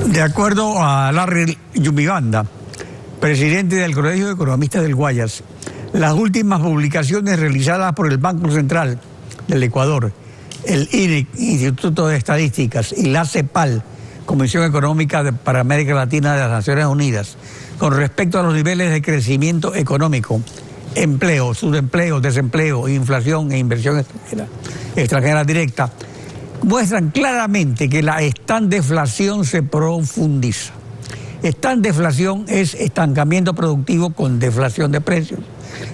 De acuerdo a Larry Yumibanda, presidente del Colegio de Economistas del Guayas, las últimas publicaciones realizadas por el Banco Central del Ecuador, el INEC, Instituto de Estadísticas, y la CEPAL, Comisión Económica para América Latina de las Naciones Unidas, con respecto a los niveles de crecimiento económico, empleo, subempleo, desempleo, inflación e inversión extranjera directa, muestran claramente que la estandeflación se profundiza. Estandeflación es estancamiento productivo con deflación de precios,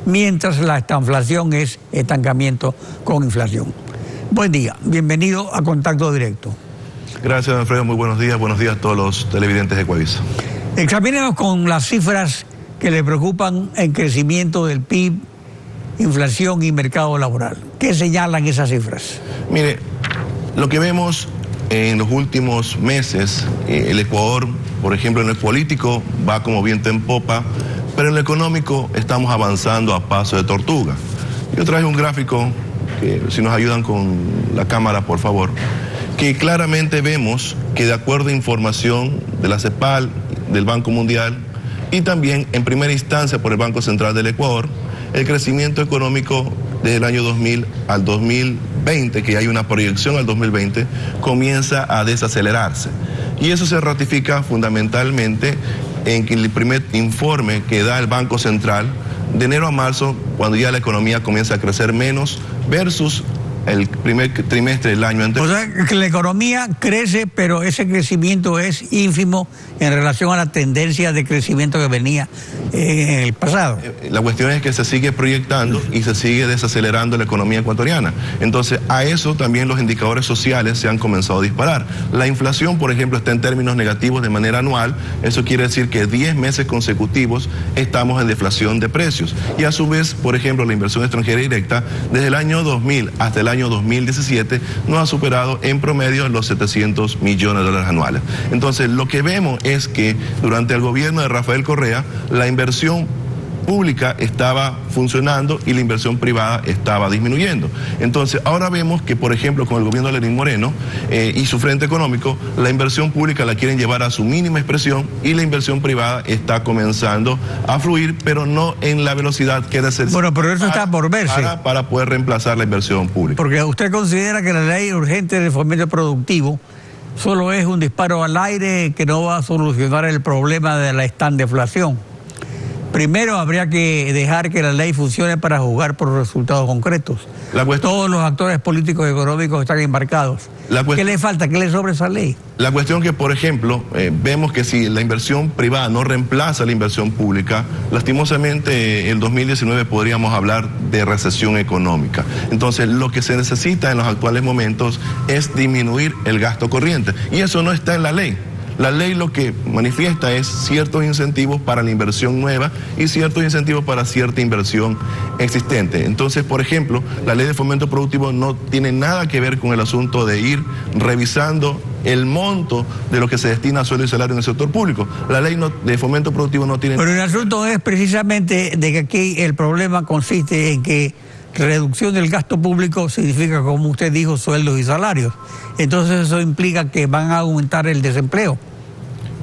mientras la estanflación es estancamiento con inflación. Buen día, bienvenido a Contacto Directo. Gracias, Alfredo, muy buenos días a todos los televidentes de Ecuavisa. Examinemos con las cifras que le preocupan en crecimiento del PIB, inflación y mercado laboral. ¿Qué señalan esas cifras? Mire, lo que vemos en los últimos meses, el Ecuador, por ejemplo, en el político va como viento en popa, pero en lo económico estamos avanzando a paso de tortuga. Yo traje un gráfico, que si nos ayudan con la cámara, por favor, que claramente vemos que de acuerdo a información de la CEPAL, del Banco Mundial y también en primera instancia por el Banco Central del Ecuador, el crecimiento económico desde el año 2000 al 2020, que hay una proyección al 2020, comienza a desacelerarse. Y eso se ratifica fundamentalmente en que el primer informe que da el Banco Central de enero a marzo, cuando ya la economía comienza a crecer menos, versus el primer trimestre del año anterior. O sea, que la economía crece, pero ese crecimiento es ínfimo en relación a la tendencia de crecimiento que venía en el pasado. La cuestión es que se sigue proyectando y se sigue desacelerando la economía ecuatoriana. Entonces, a eso también los indicadores sociales se han comenzado a disparar. La inflación, por ejemplo, está en términos negativos de manera anual. Eso quiere decir que 10 meses consecutivos estamos en deflación de precios. Y a su vez, por ejemplo, la inversión extranjera directa, desde el año 2000 hasta el año 2017, no ha superado en promedio los 700 millones de dólares anuales. Entonces, lo que vemos es que durante el gobierno de Rafael Correa, la inversión pública estaba funcionando y la inversión privada estaba disminuyendo. Entonces, ahora vemos que, por ejemplo, con el gobierno de Lenín Moreno y su frente económico, la inversión pública la quieren llevar a su mínima expresión y la inversión privada está comenzando a fluir, pero no en la velocidad que debe ser. Bueno, pero eso está por verse. Para poder reemplazar la inversión pública. Porque usted considera que la ley urgente de fomento productivo solo es un disparo al aire que no va a solucionar el problema de la estandeflación. Primero habría que dejar que la ley funcione para jugar por resultados concretos. Todos los actores políticos y económicos están embarcados. ¿Qué le falta? ¿Qué le sobra esa ley? La cuestión que, por ejemplo, vemos que si la inversión privada no reemplaza la inversión pública, lastimosamente en 2019 podríamos hablar de recesión económica. Entonces, lo que se necesita en los actuales momentos es disminuir el gasto corriente. Y eso no está en la ley. La ley lo que manifiesta es ciertos incentivos para la inversión nueva y ciertos incentivos para cierta inversión existente. Entonces, por ejemplo, la ley de fomento productivo no tiene nada que ver con el asunto de ir revisando el monto de lo que se destina a sueldo y salario en el sector público. La ley de fomento productivo no tiene... Pero el asunto es precisamente de que aquí el problema consiste en que reducción del gasto público significa, como usted dijo, sueldos y salarios. Entonces eso implica que van a aumentar el desempleo.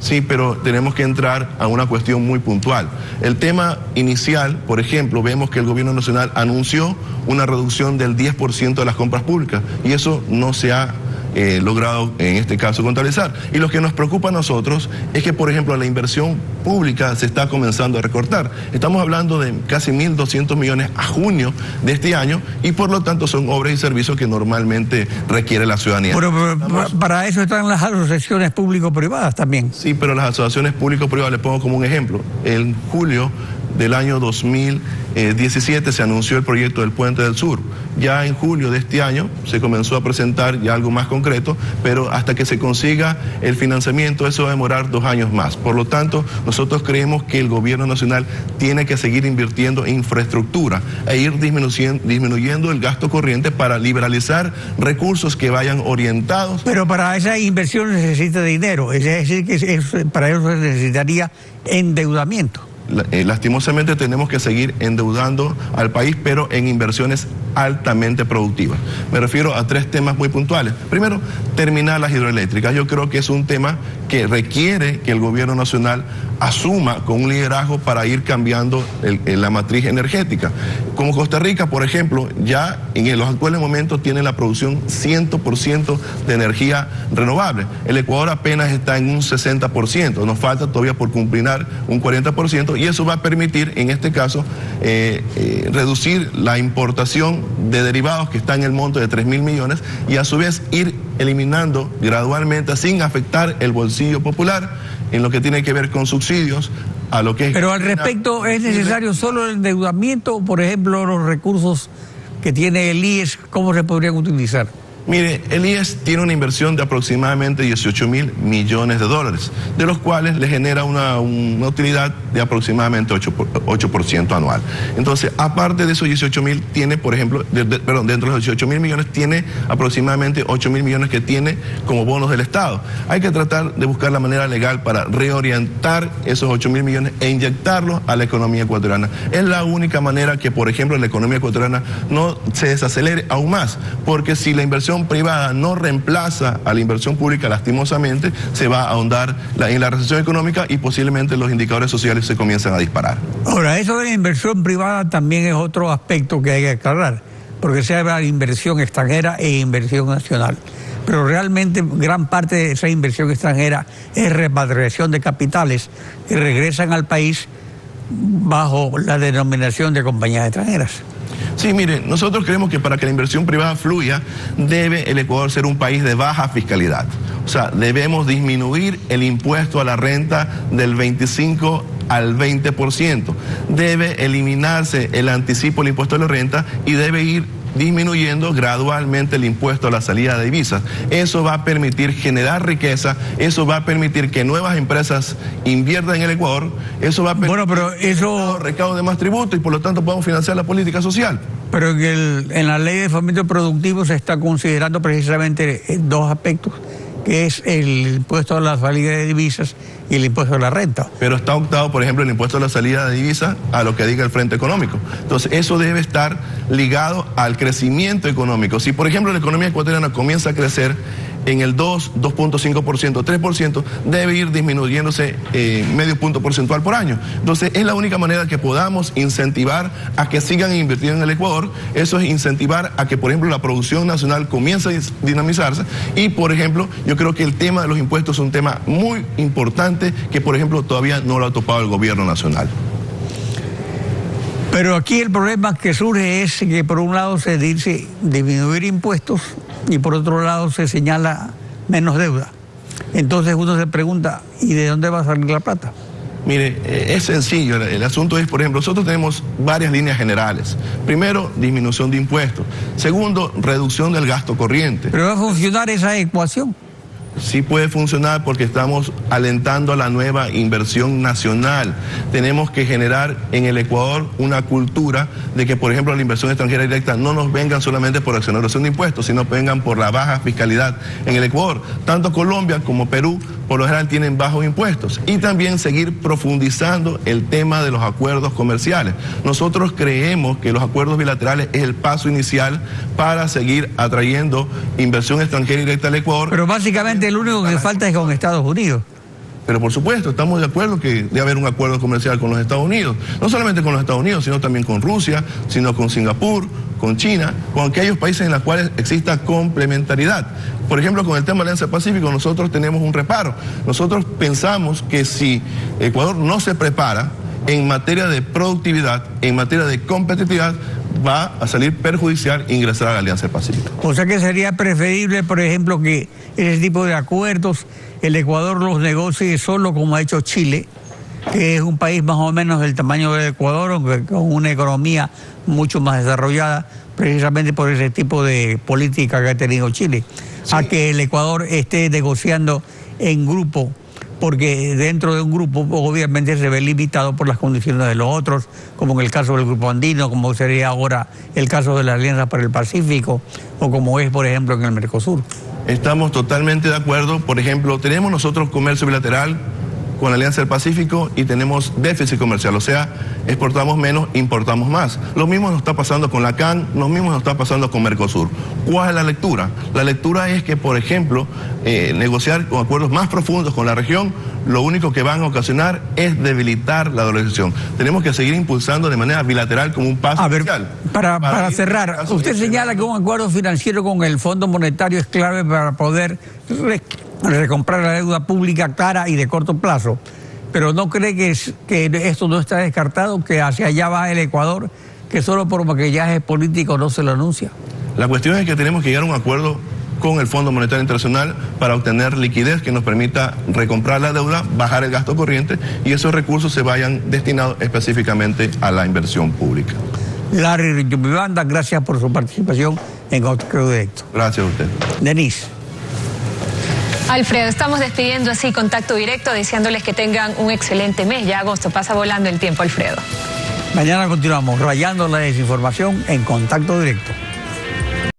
Sí, pero tenemos que entrar a una cuestión muy puntual. El tema inicial, por ejemplo, vemos que el gobierno nacional anunció una reducción del 10% de las compras públicas y eso no se ha logrado en este caso contabilizar. Y lo que nos preocupa a nosotros es que, por ejemplo, la inversión pública se está comenzando a recortar. Estamos hablando de casi 1.200 millones a junio de este año y por lo tanto son obras y servicios que normalmente requiere la ciudadanía. Pero para eso están las asociaciones público-privadas también. Sí, pero las asociaciones público-privadas, les pongo como un ejemplo. En julio del año 2017 se anunció el proyecto del Puente del Sur. Ya en julio de este año se comenzó a presentar ya algo más concreto, pero hasta que se consiga el financiamiento eso va a demorar 2 años más. Por lo tanto, nosotros creemos que el gobierno nacional tiene que seguir invirtiendo en infraestructura e ir disminuyendo el gasto corriente para liberalizar recursos que vayan orientados. Pero para esa inversión necesita dinero, es decir, que para eso se necesitaría endeudamiento. lastimosamente tenemos que seguir endeudando al país, pero en inversiones altamente productivas. Me refiero a 3 temas muy puntuales. Primero, terminar las hidroeléctricas. Yo creo que es un tema que requiere que el gobierno nacional asuma con un liderazgo para ir cambiando la matriz energética. Como Costa Rica, por ejemplo, ya en los actuales momentos tiene la producción 100% de energía renovable. El Ecuador apenas está en un 60%, nos falta todavía por cumplir un 40%, y eso va a permitir, en este caso, reducir la importación de derivados que está en el monto de 3.000 millones y a su vez ir eliminando gradualmente sin afectar el bolsillo popular en lo que tiene que ver con subsidios a lo que es... Pero al respecto, ¿es necesario solo el endeudamiento? Por ejemplo, los recursos que tiene el IES, ¿cómo se podrían utilizar? Mire, el IES tiene una inversión de aproximadamente 18.000 millones de dólares, de los cuales le genera una utilidad de aproximadamente 8% anual. Entonces, aparte de esos 18.000, tiene, por ejemplo, dentro de los 18.000 millones, tiene aproximadamente 8.000 millones que tiene como bonos del Estado. Hay que tratar de buscar la manera legal para reorientar esos 8.000 millones e inyectarlos a la economía ecuatoriana. Es la única manera que, por ejemplo, la economía ecuatoriana no se desacelere aún más, porque si la inversión privada no reemplaza a la inversión pública, lastimosamente se va a ahondar en la recesión económica y posiblemente los indicadores sociales se comienzan a disparar. Ahora, eso de la inversión privada también es otro aspecto que hay que aclarar, porque se habla de inversión extranjera e inversión nacional. Pero realmente gran parte de esa inversión extranjera es repatriación de capitales que regresan al país bajo la denominación de compañías extranjeras. Sí, mire, nosotros creemos que para que la inversión privada fluya, debe el Ecuador ser un país de baja fiscalidad. O sea, debemos disminuir el impuesto a la renta del 25 al 20%. Debe eliminarse el anticipo del impuesto a la renta y debe ir disminuyendo gradualmente el impuesto a la salida de divisas. Eso va a permitir generar riqueza, eso va a permitir que nuevas empresas inviertan en el Ecuador, eso va a permitir recaudo de más tributo y por lo tanto podamos financiar la política social. Pero en la ley de fomento productivo se está considerando precisamente 2 aspectos, que es el impuesto a la salida de divisas y el impuesto a la renta. Pero está optado, por ejemplo, el impuesto a la salida de divisas a lo que diga el Frente Económico. Entonces, eso debe estar ligado al crecimiento económico. Si, por ejemplo, la economía ecuatoriana comienza a crecer en el 2.5%, 3%, debe ir disminuyéndose medio punto porcentual por año. Entonces, es la única manera que podamos incentivar a que sigan invirtiendo en el Ecuador. Eso es incentivar a que, por ejemplo, la producción nacional comience a dinamizarse. Y, por ejemplo, yo creo que el tema de los impuestos es un tema muy importante que, por ejemplo, todavía no lo ha topado el gobierno nacional. Pero aquí el problema que surge es que por un lado se dice disminuir impuestos y por otro lado se señala menos deuda. Entonces uno se pregunta, ¿y de dónde va a salir la plata? Mire, es sencillo, el asunto es, por ejemplo, nosotros tenemos varias líneas generales. Primero, disminución de impuestos. Segundo, reducción del gasto corriente. ¿Pero va a funcionar esa ecuación? Sí puede funcionar porque estamos alentando a la nueva inversión nacional. Tenemos que generar en el Ecuador una cultura de que, por ejemplo, la inversión extranjera directa no nos vengan solamente por exoneración de impuestos, sino vengan por la baja fiscalidad en el Ecuador. Tanto Colombia como Perú, por lo general, tienen bajos impuestos. Y también seguir profundizando el tema de los acuerdos comerciales. Nosotros creemos que los acuerdos bilaterales es el paso inicial para seguir atrayendo inversión extranjera directa al Ecuador. Pero básicamente el único que falta es con Estados Unidos. Pero por supuesto, estamos de acuerdo que debe haber un acuerdo comercial con los Estados Unidos. No solamente con los Estados Unidos, sino también con Rusia, sino con Singapur, con China, con aquellos países en los cuales exista complementariedad. Por ejemplo, con el tema de la Alianza Pacífico, nosotros tenemos un reparo. Nosotros pensamos que si Ecuador no se prepara en materia de productividad, en materia de competitividad, va a salir perjudicial ingresar a la Alianza Pacífico. O sea que sería preferible, por ejemplo, que ese tipo de acuerdos el Ecuador los negocie solo como ha hecho Chile, que es un país más o menos del tamaño del Ecuador, aunque con una economía mucho más desarrollada, precisamente por ese tipo de política que ha tenido Chile. Sí. A que el Ecuador esté negociando en grupo, porque dentro de un grupo obviamente se ve limitado por las condiciones de los otros, como en el caso del Grupo Andino, como sería ahora el caso de la Alianza para el Pacífico, o como es, por ejemplo, en el Mercosur. Estamos totalmente de acuerdo. Por ejemplo, tenemos nosotros comercio bilateral con la Alianza del Pacífico y tenemos déficit comercial, o sea, exportamos menos, importamos más. Lo mismo nos está pasando con la CAN, lo mismo nos está pasando con Mercosur. ¿Cuál es la lectura? La lectura es que, por ejemplo, negociar con acuerdos más profundos con la región, lo único que van a ocasionar es debilitar la dolarización. Tenemos que seguir impulsando de manera bilateral como un paso inicial. Para cerrar, usted señala que un acuerdo financiero con el Fondo Monetario es clave para poder recomprar la deuda pública cara y de corto plazo, pero ¿no cree que esto no está descartado, que hacia allá va el Ecuador, que solo por maquillaje político no se lo anuncia? La cuestión es que tenemos que llegar a un acuerdo con el Fondo Monetario Internacional para obtener liquidez que nos permita recomprar la deuda, bajar el gasto corriente y esos recursos se vayan destinados específicamente a la inversión pública. Larry Yumibanda, gracias por su participación en Contacto Directo. Gracias a usted. Denise. Alfredo, estamos despidiendo así Contacto Directo, deseándoles que tengan un excelente mes. Ya agosto pasa volando el tiempo, Alfredo. Mañana continuamos rayando la desinformación en Contacto Directo.